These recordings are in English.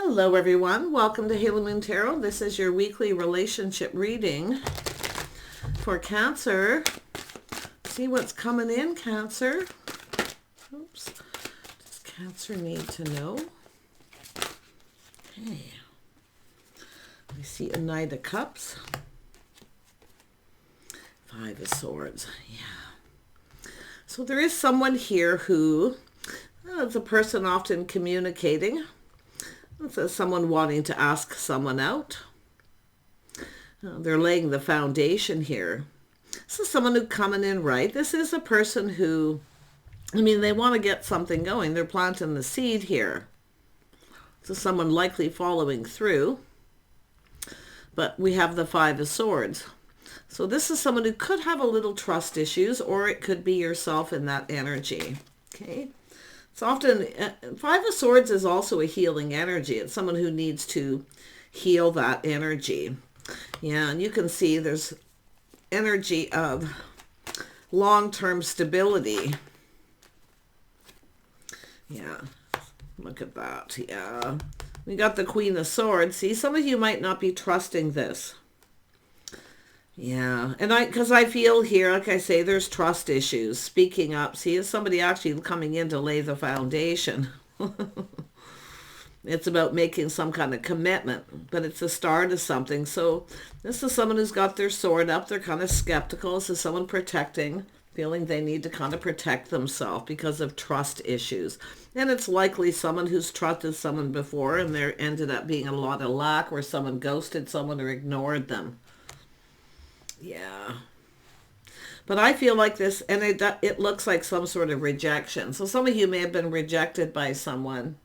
Hello everyone, welcome to Halo Moon Tarot. This is your weekly relationship reading for Cancer. See what's coming in, Cancer. Oops. Does Cancer need to know? Okay. We see a Knight of Cups. Five of Swords. Yeah. So there is someone here who is a person often communicating. It's someone wanting to ask someone out. They're laying the foundation here. This is someone who's coming in right. This is a person who, they want to get something going. They're planting the seed here. So someone likely following through. But we have the Five of Swords. So this is someone who could have a little trust issues, or it could be yourself in that energy. Okay. It's often, Five of Swords is also a healing energy. It's someone who needs to heal that energy. Yeah, and you can see there's energy of long-term stability. Yeah, look at that. Yeah, we got the Queen of Swords. See, some of you might not be trusting this. Yeah, and because I feel here, like I say, there's trust issues. Speaking up. See, is somebody actually coming in to lay the foundation. It's about making some kind of commitment, but it's the start of something. So this is someone who's got their sword up. They're kind of skeptical. This is someone protecting, feeling they need to kind of protect themselves because of trust issues. And it's likely someone who's trusted someone before, and there ended up being a lot of lack where someone ghosted someone or ignored them. Yeah. But I feel like this, and it looks like some sort of rejection. So some of you may have been rejected by someone,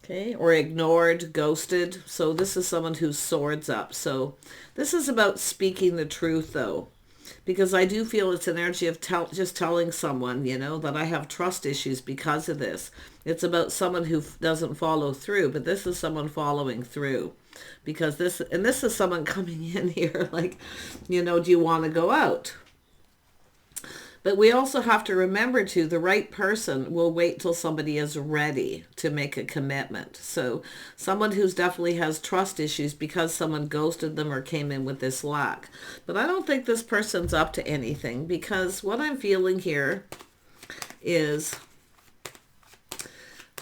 okay, or ignored, ghosted. So this is someone whose sword's up. So this is about speaking the truth, though, because I do feel it's an energy of just telling someone, that I have trust issues because of this. It's about someone who doesn't follow through, but this is someone following through. Because this is someone coming in here like, do you want to go out? But we also have to remember too, the right person will wait till somebody is ready to make a commitment. So someone who's definitely has trust issues because someone ghosted them or came in with this lack. But I don't think this person's up to anything, because what I'm feeling here is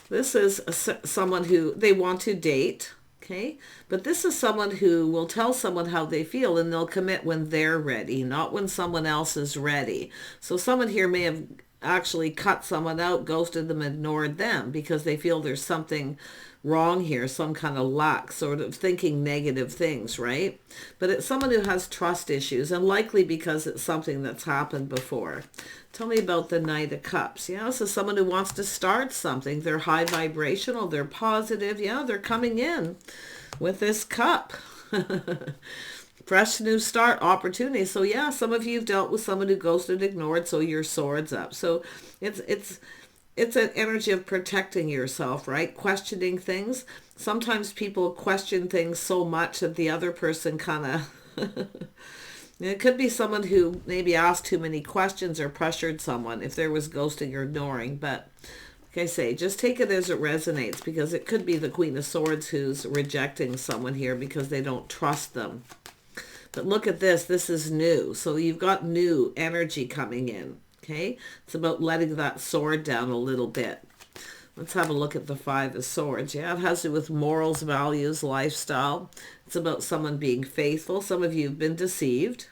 this is someone who they want to date. Okay, but this is someone who will tell someone how they feel, and they'll commit when they're ready, not when someone else is ready. So someone here may have actually cut someone out, ghosted them, ignored them because they feel there's something wrong here, some kind of lack, sort of thinking negative things, right? But it's someone who has trust issues, and likely because it's something that's happened before. Tell me about the Knight of Cups. Yeah, this is someone who wants to start something. They're high vibrational. They're positive. Yeah, they're coming in with this cup. Fresh new start opportunity. So yeah, some of you have dealt with someone who ghosted, ignored, so your sword's up. So it's an energy of protecting yourself, right? Questioning things. Sometimes people question things so much that the other person kind of... It could be someone who maybe asked too many questions or pressured someone if there was ghosting or ignoring. But like I say, just take it as it resonates, because it could be the Queen of Swords who's rejecting someone here because they don't trust them. But look at this. This is new. So you've got new energy coming in. Okay. It's about letting that sword down a little bit. Let's have a look at the Five of Swords. Yeah, it has to do with morals, values, lifestyle. It's about someone being faithful. Some of you have been deceived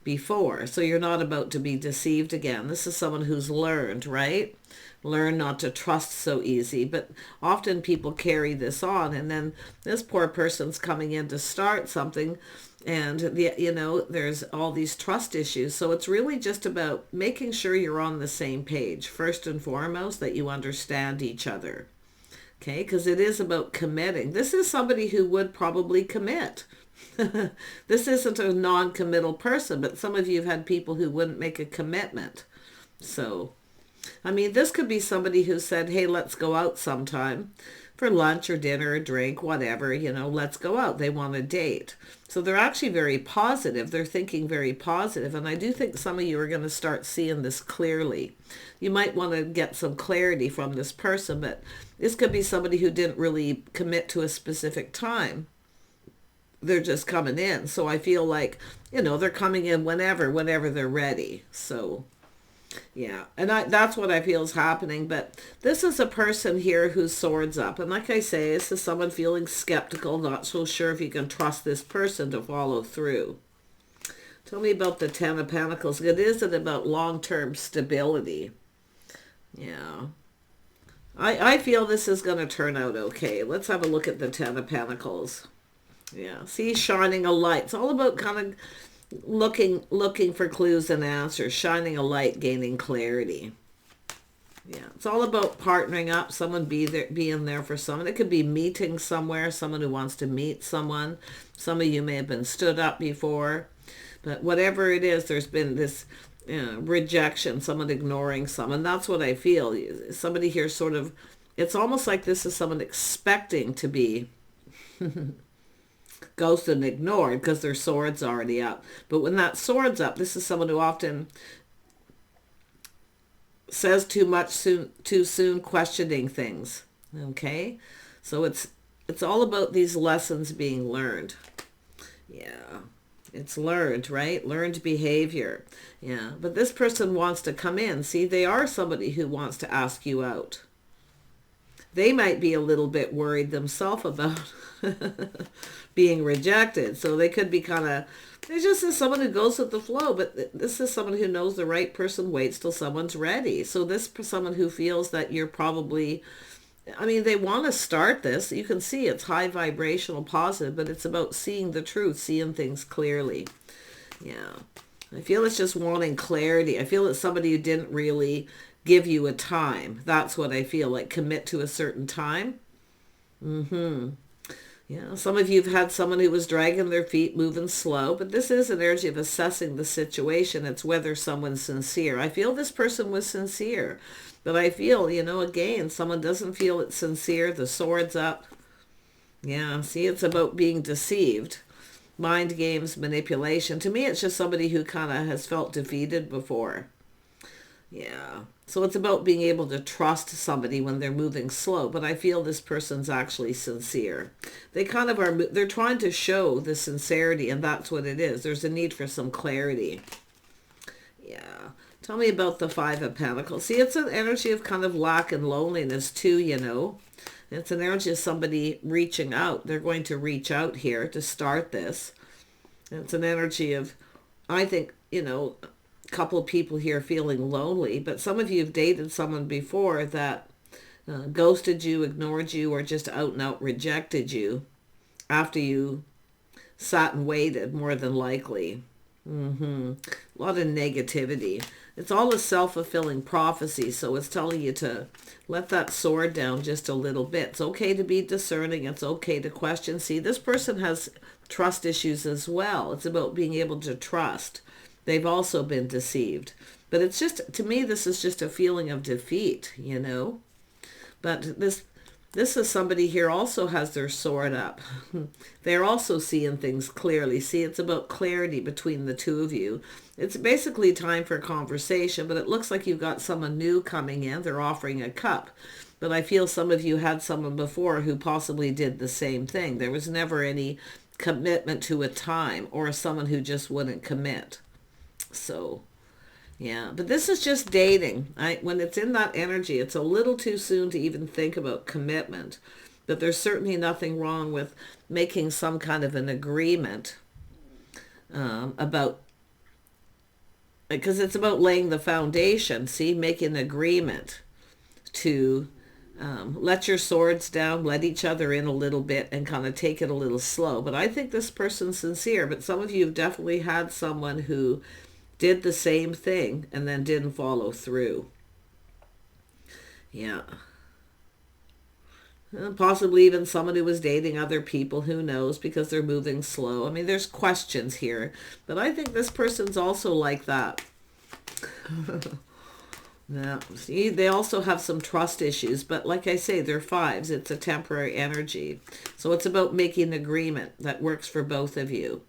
before, so you're not about to be deceived again. This is someone who's learned, right? Learn not to trust so easy. But often people carry this on, and then this poor person's coming in to start something, and there's all these trust issues. So it's really just about making sure you're on the same page. First and foremost, that you understand each other. Okay, because it is about committing. This is somebody who would probably commit. This isn't a non-committal person, but some of you have had people who wouldn't make a commitment. So I mean, this could be somebody who said, hey, let's go out sometime for lunch or dinner or drink, whatever, let's go out. They want a date. So they're actually very positive. They're thinking very positive. And I do think some of you are going to start seeing this clearly. You might want to get some clarity from this person, but this could be somebody who didn't really commit to a specific time. They're just coming in. So I feel like, they're coming in whenever they're ready. So yeah, and that's what I feel is happening. But this is a person here whose sword's up. And like I say, this is someone feeling skeptical, not so sure if you can trust this person to follow through. Tell me about the Ten of Pentacles. It isn't about long-term stability. Yeah. I feel this is going to turn out okay. Let's have a look at the Ten of Pentacles. Yeah, see, shining a light. It's all about kind of looking for clues and answers, shining a light, gaining clarity. Yeah, it's all about partnering up, someone being there for someone. It could be meeting somewhere, someone who wants to meet someone. Some of you may have been stood up before, but whatever it is, there's been this rejection, someone ignoring someone. That's what I feel. Somebody here sort of, it's almost like this is someone expecting to be ghosted and ignored because their sword's already up. But when that sword's up, this is someone who often says too much too soon, questioning things. Okay? So it's all about these lessons being learned. Yeah. It's learned, right? Learned behavior. Yeah. But this person wants to come in. See, they are somebody who wants to ask you out. They might be a little bit worried themselves about being rejected. So they could be kind of, there's just someone who goes with the flow, but this is someone who knows the right person waits till someone's ready. So this someone who feels that you're probably, I mean, they want to start this. You can see it's high vibrational positive, but it's about seeing the truth, seeing things clearly. Yeah. I feel it's just wanting clarity. I feel it's somebody who didn't really give you a time. That's what I feel, like commit to a certain time. Yeah, some of you have had someone who was dragging their feet, moving slow, but this is an energy of assessing the situation. It's whether someone's sincere. I feel this person was sincere, but I feel, again, someone doesn't feel it's sincere. The sword's up. Yeah, see, it's about being deceived. Mind games, manipulation. To me, it's just somebody who kind of has felt defeated before. Yeah. So it's about being able to trust somebody when they're moving slow. But I feel this person's actually sincere. They kind of are, they're trying to show the sincerity, and that's what it is. There's a need for some clarity. Yeah. Tell me about the Five of Pentacles. See, it's an energy of kind of lack and loneliness too, It's an energy of somebody reaching out. They're going to reach out here to start this. It's an energy of, I think, couple of people here feeling lonely, but some of you have dated someone before that ghosted you, ignored you, or just out and out rejected you after you sat and waited, more than likely. A lot of negativity. It's all a self-fulfilling prophecy, so it's telling you to let that sword down just a little bit. It's okay to be discerning. It's okay to question. See, this person has trust issues as well. It's about being able to trust. They've also been deceived. But it's just, to me, this is just a feeling of defeat, But this is somebody here also has their sword up. They're also seeing things clearly. See, it's about clarity between the two of you. It's basically time for a conversation, but it looks like you've got someone new coming in. They're offering a cup. But I feel some of you had someone before who possibly did the same thing. There was never any commitment to a time, or someone who just wouldn't commit. So, yeah, but this is just dating. When it's in that energy, it's a little too soon to even think about commitment. But there's certainly nothing wrong with making some kind of an agreement about, because it's about laying the foundation. See, make an agreement to let your swords down, let each other in a little bit, and kind of take it a little slow. But I think this person's sincere. But some of you have definitely had someone who did the same thing and then didn't follow through. Yeah. Possibly even someone who was dating other people, who knows, because they're moving slow. I mean, there's questions here, but I think this person's also like that. Yeah, see, they also have some trust issues, but like I say, they're fives. It's a temporary energy. So it's about making an agreement that works for both of you.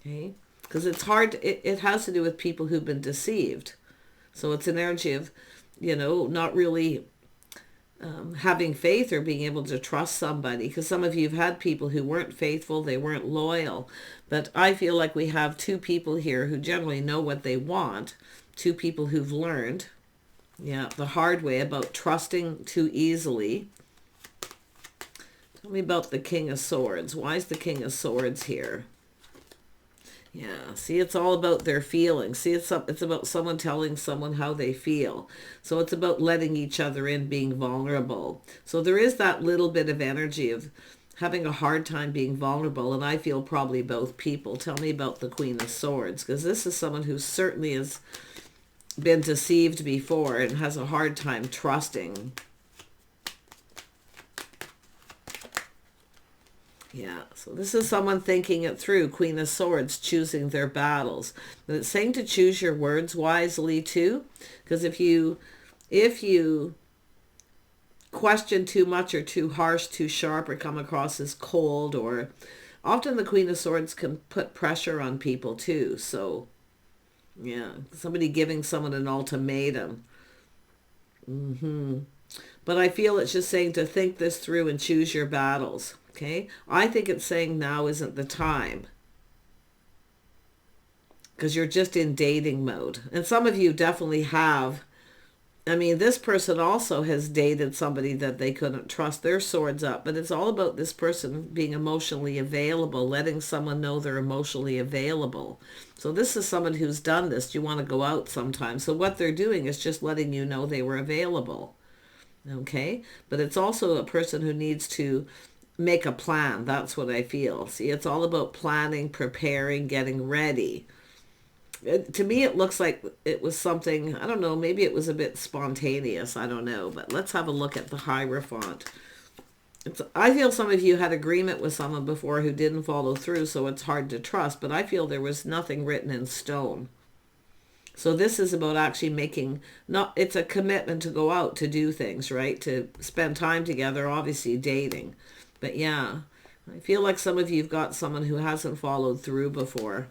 Okay? Because it's hard, it has to do with people who've been deceived. So it's an energy of, not really having faith or being able to trust somebody. Because some of you have had people who weren't faithful, they weren't loyal. But I feel like we have two people here who generally know what they want. Two people who've learned, the hard way about trusting too easily. Tell me about the King of Swords. Why is the King of Swords here? Yeah, see, it's all about their feelings. See, it's about someone telling someone how they feel. So it's about letting each other in, being vulnerable. So there is that little bit of energy of having a hard time being vulnerable, and I feel probably both people. Tell me about the Queen of Swords, because this is someone who certainly has been deceived before and has a hard time trusting. Yeah, so this is someone thinking it through. Queen of Swords, choosing their battles. But it's saying to choose your words wisely too, because if you question too much or too harsh, too sharp, or come across as cold, or often the Queen of Swords can put pressure on people too. So yeah, somebody giving someone an ultimatum. But I feel it's just saying to think this through and choose your battles. Okay, I think it's saying now isn't the time, because you're just in dating mode. And some of you definitely have. I mean, this person also has dated somebody that they couldn't trust. Their swords up. But it's all about this person being emotionally available, letting someone know they're emotionally available. So this is someone who's done this. Do you want to go out sometime? So what they're doing is just letting you know they were available. Okay? But it's also a person who needs to make a plan. That's what I feel. See, it's all about planning, preparing, getting ready. To me, it looks like it was something, I don't know, maybe it was a bit spontaneous. I don't know. But let's have a look at the Hierophant. I feel some of you had agreement with someone before who didn't follow through, so it's hard to trust. But I feel there was nothing written in stone. So this is about actually it's a commitment to go out to do things, right? To spend time together, obviously dating. But yeah, I feel like some of you have got someone who hasn't followed through before.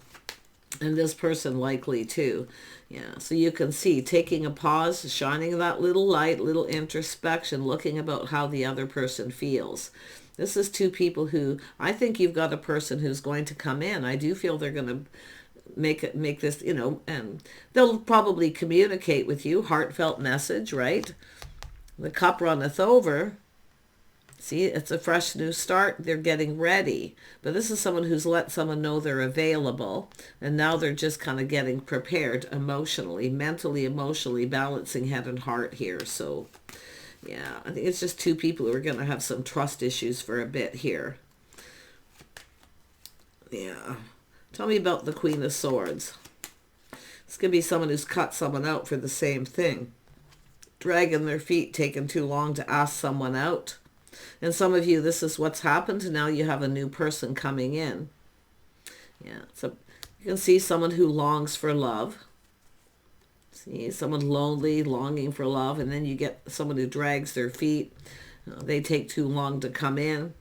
And this person likely too. Yeah, so you can see taking a pause, shining that little light, little introspection, looking about how the other person feels. This is two people who, I think you've got a person who's going to come in. I do feel they're going to make this, and they'll probably communicate with you, heartfelt message, right? The cup runneth over. See, it's a fresh new start. They're getting ready. But this is someone who's let someone know they're available. And now they're just kind of getting prepared emotionally, mentally, emotionally, balancing head and heart here. So, yeah, I think it's just two people who are going to have some trust issues for a bit here. Yeah. Tell me about the Queen of Swords. This could be someone who's cut someone out for the same thing. Dragging their feet, taking too long to ask someone out. And some of you, this is what's happened. Now you have a new person coming in. Yeah, so you can see someone who longs for love. See, someone lonely, longing for love. And then you get someone who drags their feet. They take too long to come in.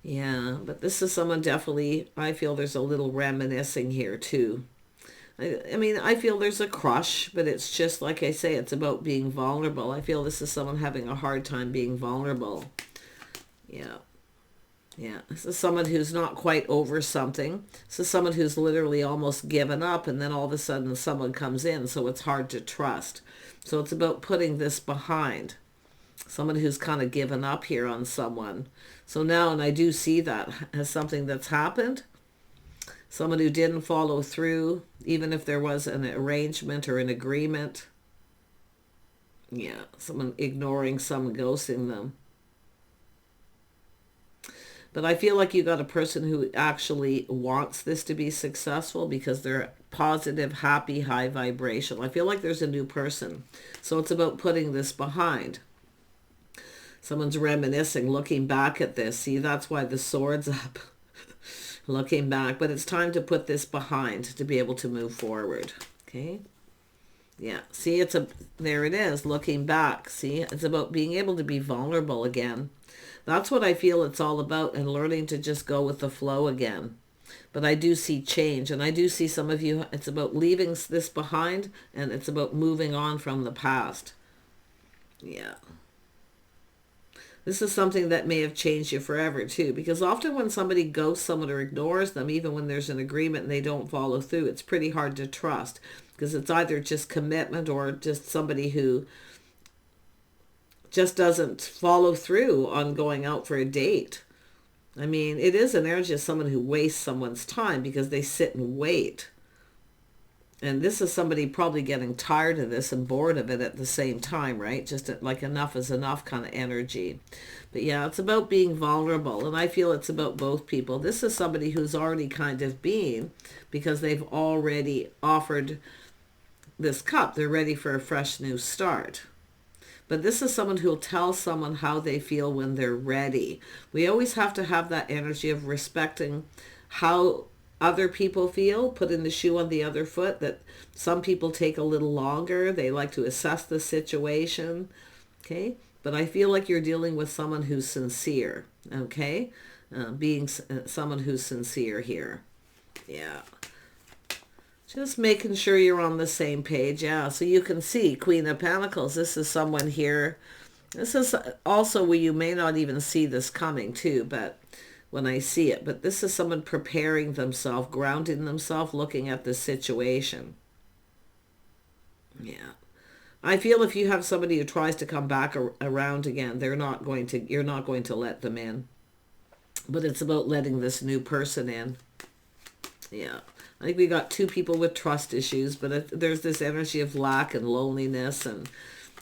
Yeah, but this is someone definitely, I feel there's a little reminiscing here too. I mean, I feel there's a crush, but it's just, like I say, it's about being vulnerable. I feel this is someone having a hard time being vulnerable. Yeah. Yeah. This is someone who's not quite over something. This is someone who's literally almost given up, and then all of a sudden someone comes in, so it's hard to trust. So it's about putting this behind. Someone who's kind of given up here on someone. So now, and I do see that as something that's happened. Someone who didn't follow through, even if there was an arrangement or an agreement. Yeah, someone ignoring someone, ghosting them. But I feel like you got a person who actually wants this to be successful because they're positive, happy, high vibration. I feel like there's a new person. So it's about putting this behind. Someone's reminiscing, looking back at this. See, that's why the sword's up. Looking back. But it's time to put this behind to be able to move forward. Okay? Yeah, see, there it is, looking back. See, it's about being able to be vulnerable again. That's what I feel it's all about, and learning to just go with the flow again. But I do see change, and I do see some of you, it's about leaving this behind, and it's about moving on from the past. Yeah. This is something that may have changed you forever too, because often when somebody ghosts someone or ignores them, even when there's an agreement and they don't follow through, it's pretty hard to trust, because it's either just commitment or just somebody who just doesn't follow through on going out for a date. I mean, it is an energy of someone who wastes someone's time because they sit and wait. And this is somebody probably getting tired of this and bored of it at the same time, right? Just like enough is enough kind of energy. But yeah, it's about being vulnerable. And I feel it's about both people. This is somebody who's already kind of been, because they've already offered this cup. They're ready for a fresh new start. But this is someone who'll tell someone how they feel when they're ready. We always have to have that energy of respecting how other people feel, putting the shoe on the other foot, that some people take a little longer. They like to assess the situation. Okay. But I feel like you're dealing with someone who's sincere. Okay. Being someone who's sincere here. Yeah. Just making sure you're on the same page. Yeah, so you can see Queen of Pentacles. This is someone here. This is also where you may not even see this coming too, but when I see it. But this is someone preparing themselves, grounding themselves, looking at the situation. Yeah. I feel if you have somebody who tries to come back around again, you're not going to let them in. But it's about letting this new person in. Yeah. I think we got two people with trust issues, but there's this energy of lack and loneliness, and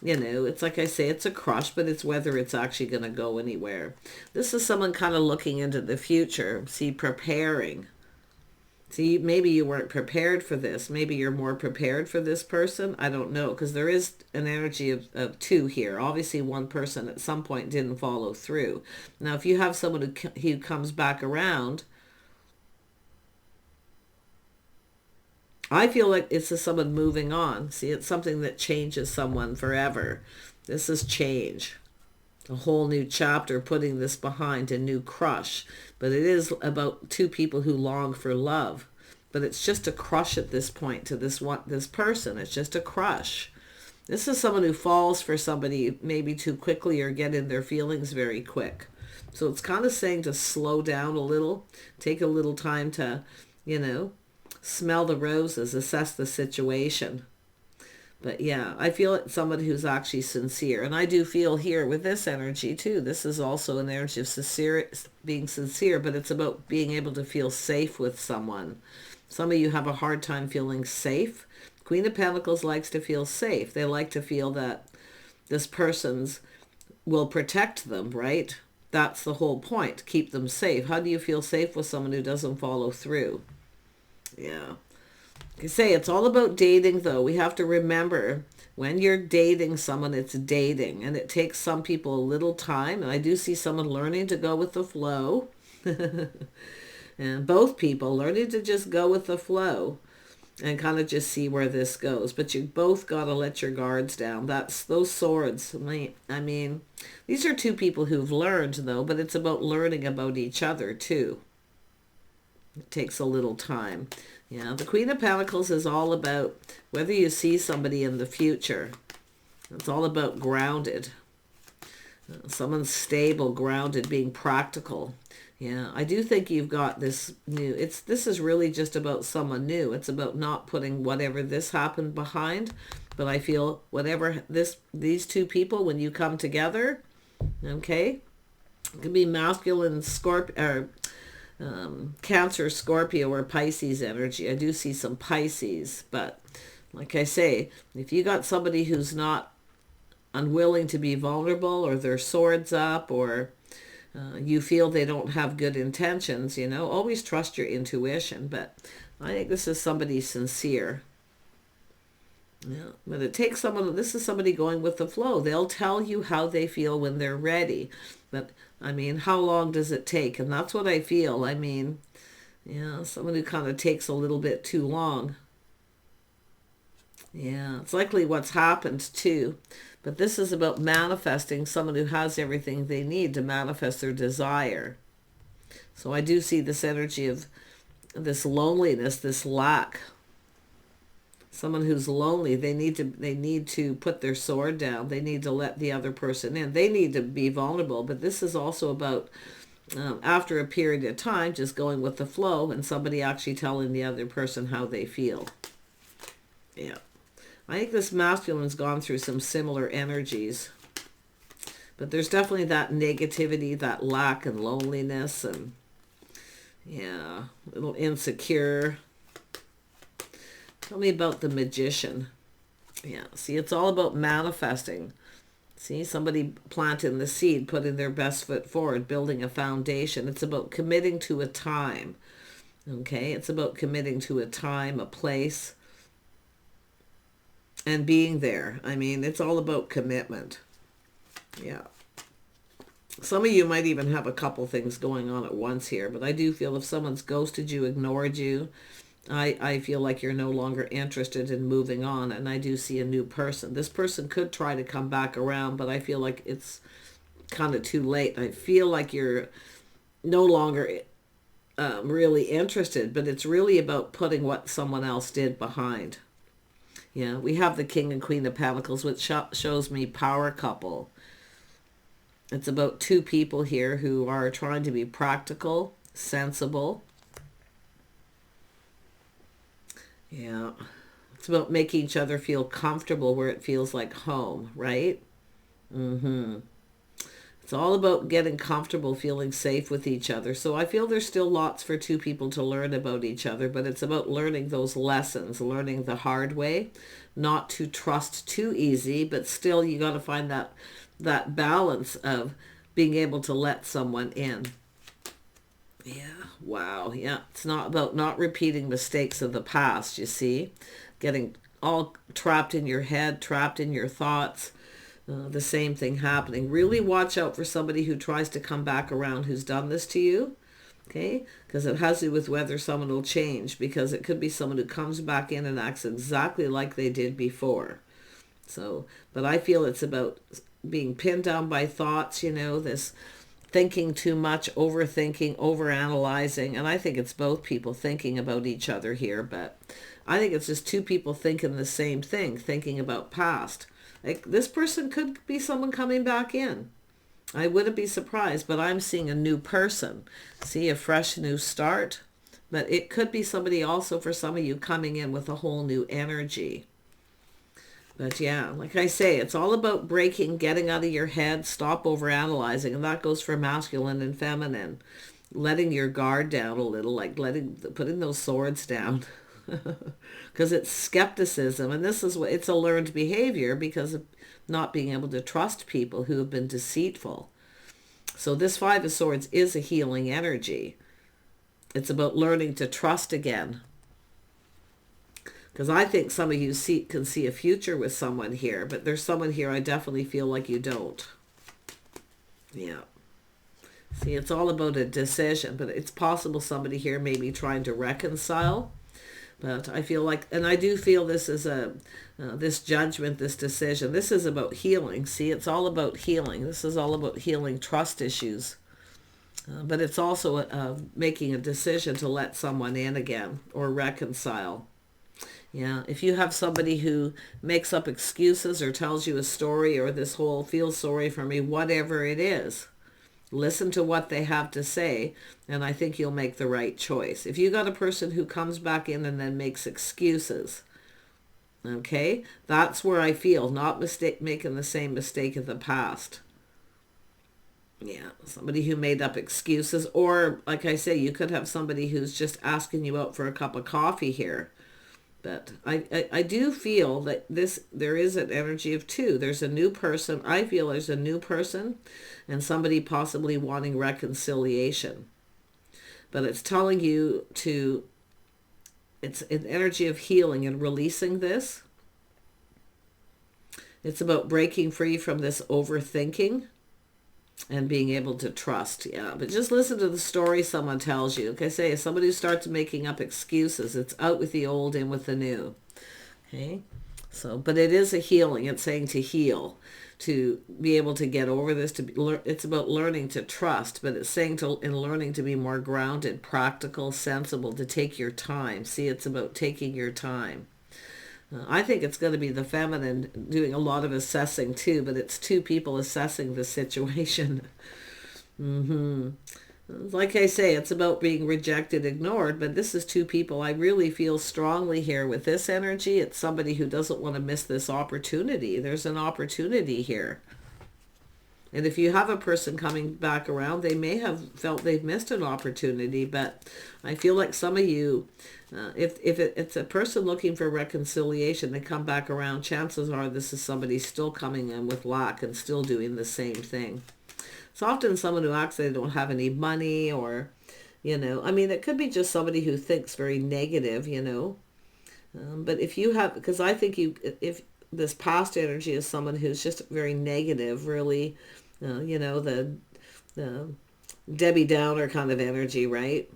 it's like I say, it's a crush, but it's whether it's actually going to go anywhere. This is someone kind of looking into the future, see, preparing. See, maybe you weren't prepared for this. Maybe you're more prepared for this person. I don't know, because there is an energy of two here. Obviously, one person at some point didn't follow through. Now, if you have someone who comes back around, I feel like it's someone moving on. See, it's something that changes someone forever. This is change. A whole new chapter, putting this behind, a new crush. But it is about two people who long for love. But it's just a crush at this point to this person. It's just a crush. This is someone who falls for somebody maybe too quickly or get in their feelings very quick. So it's kind of saying to slow down a little, take a little time to, smell the roses, assess the situation. But yeah, I feel it's someone who's actually sincere. And I do feel here with this energy too, this is also an energy of being sincere, but it's about being able to feel safe with someone. Some of you have a hard time feeling safe. Queen of Pentacles likes to feel safe. They like to feel that this person's will protect them, right? That's the whole point, keep them safe. How do you feel safe with someone who doesn't follow through? Yeah. I say it's all about dating, though. We have to remember when you're dating someone, it's dating, and it takes some people a little time. And I do see someone learning to go with the flow. And both people learning to just go with the flow and kind of just see where this goes. But you both got to let your guards down. That's those swords. I mean, these are two people who've learned, though, but it's about learning about each other, too. It takes a little time. Yeah, the Queen of Pentacles is all about whether you see somebody in the future. It's all about grounded. Someone's stable, grounded, being practical. Yeah, I do think you've got this new. This is really just about someone new. It's about not putting whatever this happened behind. But I feel whatever these two people, when you come together, okay, it can be masculine Scorpio, Cancer, Scorpio, or Pisces energy. I do see some Pisces, but like I say, if you got somebody who's not unwilling to be vulnerable, or their swords up, or you feel they don't have good intentions, always trust your intuition. But I think this is somebody sincere. Yeah, but it takes someone, this is somebody going with the flow. They'll tell you how they feel when they're ready. But, I mean, how long does it take? And that's what I feel. I mean, someone who kind of takes a little bit too long. Yeah, it's likely what's happened too. But this is about manifesting someone who has everything they need to manifest their desire. So I do see this energy of this loneliness, this lack. Someone who's lonely, they need to put their sword down. They need to let the other person in. They need to be vulnerable. But this is also about after a period of time, just going with the flow and somebody actually telling the other person how they feel. Yeah. I think this masculine's gone through some similar energies. But there's definitely that negativity, that lack and loneliness, and yeah, a little insecure. Tell me about the Magician. Yeah, see, it's all about manifesting. See, somebody planting the seed, putting their best foot forward, building a foundation. It's about committing to a time. Okay, it's about committing to a time, a place, and being there. I mean, it's all about commitment. Yeah. Some of you might even have a couple things going on at once here, but I do feel if someone's ghosted you, ignored you, I feel like you're no longer interested in moving on, and I do see a new person. This person could try to come back around, but I feel like it's kind of too late. I feel like you're no longer really interested, but it's really about putting what someone else did behind. Yeah, we have the King and Queen of Pentacles, which shows me power couple. It's about two people here who are trying to be practical, sensible. Yeah. It's about making each other feel comfortable where it feels like home, right? Mm-hmm. It's all about getting comfortable, feeling safe with each other. So I feel there's still lots for two people to learn about each other, but it's about learning those lessons, learning the hard way, not to trust too easy, but still you got to find that balance of being able to let someone in. Yeah, wow, yeah. It's not about not repeating mistakes of the past, you see. Getting all trapped in your head, trapped in your thoughts. The same thing happening. Really watch out for somebody who tries to come back around who's done this to you. Okay? Because it has to do with whether someone will change. Because it could be someone who comes back in and acts exactly like they did before. So, but I feel it's about being pinned down by thoughts, this thinking too much, overthinking, overanalyzing. And I think it's both people thinking about each other here. But I think it's just two people thinking the same thing, thinking about past. Like this person could be someone coming back in. I wouldn't be surprised, but I'm seeing a new person. See, a fresh new start. But it could be somebody also for some of you coming in with a whole new energy. But yeah, like I say, it's all about breaking, getting out of your head, stop overanalyzing. And that goes for masculine and feminine. Letting your guard down a little, like putting those swords down. Because it's skepticism, and this is what it's a learned behavior because of not being able to trust people who have been deceitful. So this Five of Swords is a healing energy. It's about learning to trust again. Because I think some of you can see a future with someone here, but there's someone here I definitely feel like you don't. Yeah. See, it's all about a decision, but it's possible somebody here may be trying to reconcile. But I feel like, and I do feel this is this judgment, this decision. This is about healing. See, it's all about healing. This is all about healing trust issues. But it's also making a decision to let someone in again or reconcile. Yeah, if you have somebody who makes up excuses or tells you a story or this whole feel sorry for me, whatever it is, listen to what they have to say, and I think you'll make the right choice. If you got a person who comes back in and then makes excuses, okay, that's where I feel not making the same mistake of the past. Yeah, somebody who made up excuses, or like I say, you could have somebody who's just asking you out for a cup of coffee here. But I do feel that there is an energy of two. There's a new person. I feel there's a new person and somebody possibly wanting reconciliation. But it's telling you it's an energy of healing and releasing this. It's about breaking free from this overthinking and being able to trust. Yeah, but just listen to the story someone tells you. Like I say, if somebody starts making up excuses, it's out with the old, in with the new. Okay, So, but it is a healing. It's saying to heal, to be able to get over this. It's about learning to trust, but it's saying in learning to be more grounded, practical, sensible, to take your time. See, it's about taking your time. I think it's going to be the feminine doing a lot of assessing too, but it's two people assessing the situation. Like I say, it's about being rejected, ignored, but this is two people. I really feel strongly here with this energy. It's somebody who doesn't want to miss this opportunity. There's an opportunity here. And if you have a person coming back around, they may have felt they've missed an opportunity, but I feel like some of you, if it's a person looking for reconciliation, they come back around, chances are this is somebody still coming in with lack and still doing the same thing. It's often someone who acts they don't have any money, or, I mean, it could be just somebody who thinks very negative, but if you have, because I think if this past energy is someone who's just very negative, really, the Debbie Downer kind of energy, right?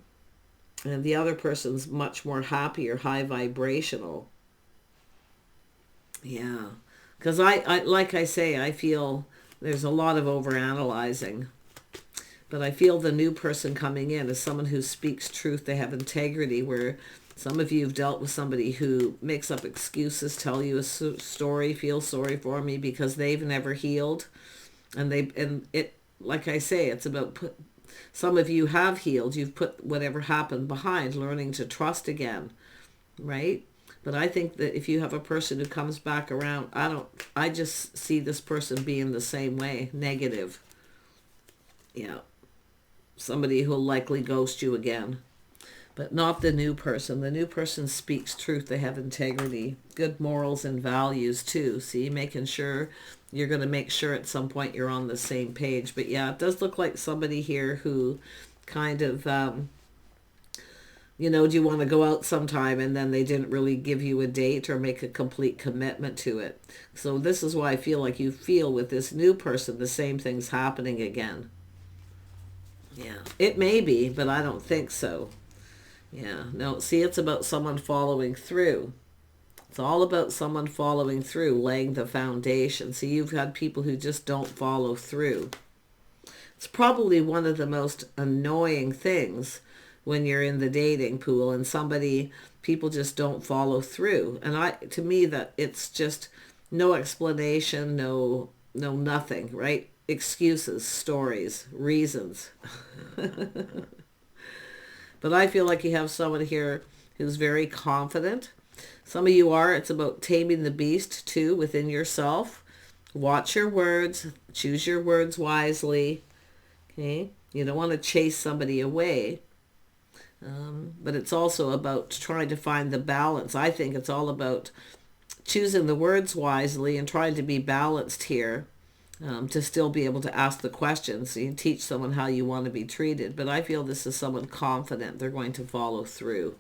And the other person's much more happy or high vibrational. Yeah. Because I like I say, I feel there's a lot of overanalyzing. But I feel the new person coming in is someone who speaks truth. They have integrity, where some of you have dealt with somebody who makes up excuses, tell you a story, feel sorry for me because they've never healed. And it, like I say, it's about some of you have healed. You've put whatever happened behind, learning to trust again, right? But I think that if you have a person who comes back around, I just see this person being the same way, negative. Yeah. Somebody who'll likely ghost you again. But not the new person. The new person speaks truth. They have integrity, good morals and values too. See, making sure you're going to make sure at some point you're on the same page. But yeah, it does look like somebody here who kind of, do you want to go out sometime, and then they didn't really give you a date or make a complete commitment to it. So this is why I feel like you feel with this new person, the same thing's happening again. Yeah, it may be, but I don't think so. Yeah, no, see, it's about someone following through. It's all about someone following through, laying the foundation. See, you've had people who just don't follow through. It's probably one of the most annoying things when you're in the dating pool and people just don't follow through. And to me, that it's just no explanation, no nothing, right? Excuses, stories, reasons. But I feel like you have someone here who's very confident. Some of you are. It's about taming the beast too within yourself. Watch your words. Choose your words wisely. Okay? You don't want to chase somebody away. But it's also about trying to find the balance. I think it's all about choosing the words wisely and trying to be balanced here. To still be able to ask the questions. So you teach someone how you want to be treated. But I feel this is someone confident. They're going to follow through.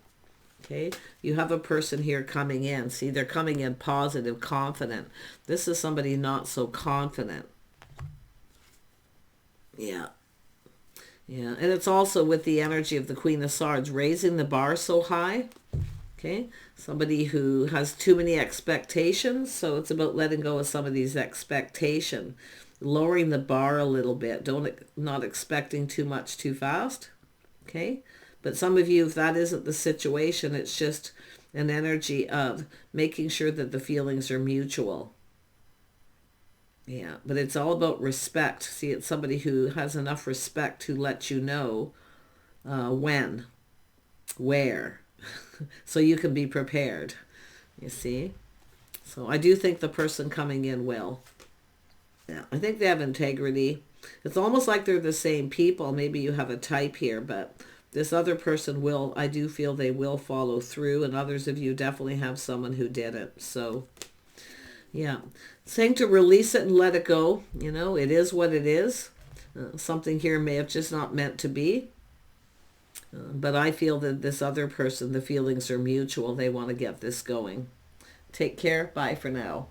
Okay? You have a person here coming in. See, they're coming in positive, confident. This is somebody not so confident. Yeah. Yeah. And it's also with the energy of the Queen of Swords, raising the bar so high. Okay, somebody who has too many expectations, so it's about letting go of some of these expectations, lowering the bar a little bit, not expecting too much too fast. Okay, but some of you, if that isn't the situation, it's just an energy of making sure that the feelings are mutual. Yeah, but it's all about respect. See, it's somebody who has enough respect to let you know when, where. So you can be prepared, you see. So I do think the person coming in will. Yeah, I think they have integrity. It's almost like they're the same people. Maybe you have a type here, but this other person will, I do feel they will follow through, and others of you definitely have someone who didn't. So, yeah. Saying to release it and let it go. It is what it is. Something here may have just not meant to be. But I feel that this other person, the feelings are mutual. They want to get this going. Take care. Bye for now.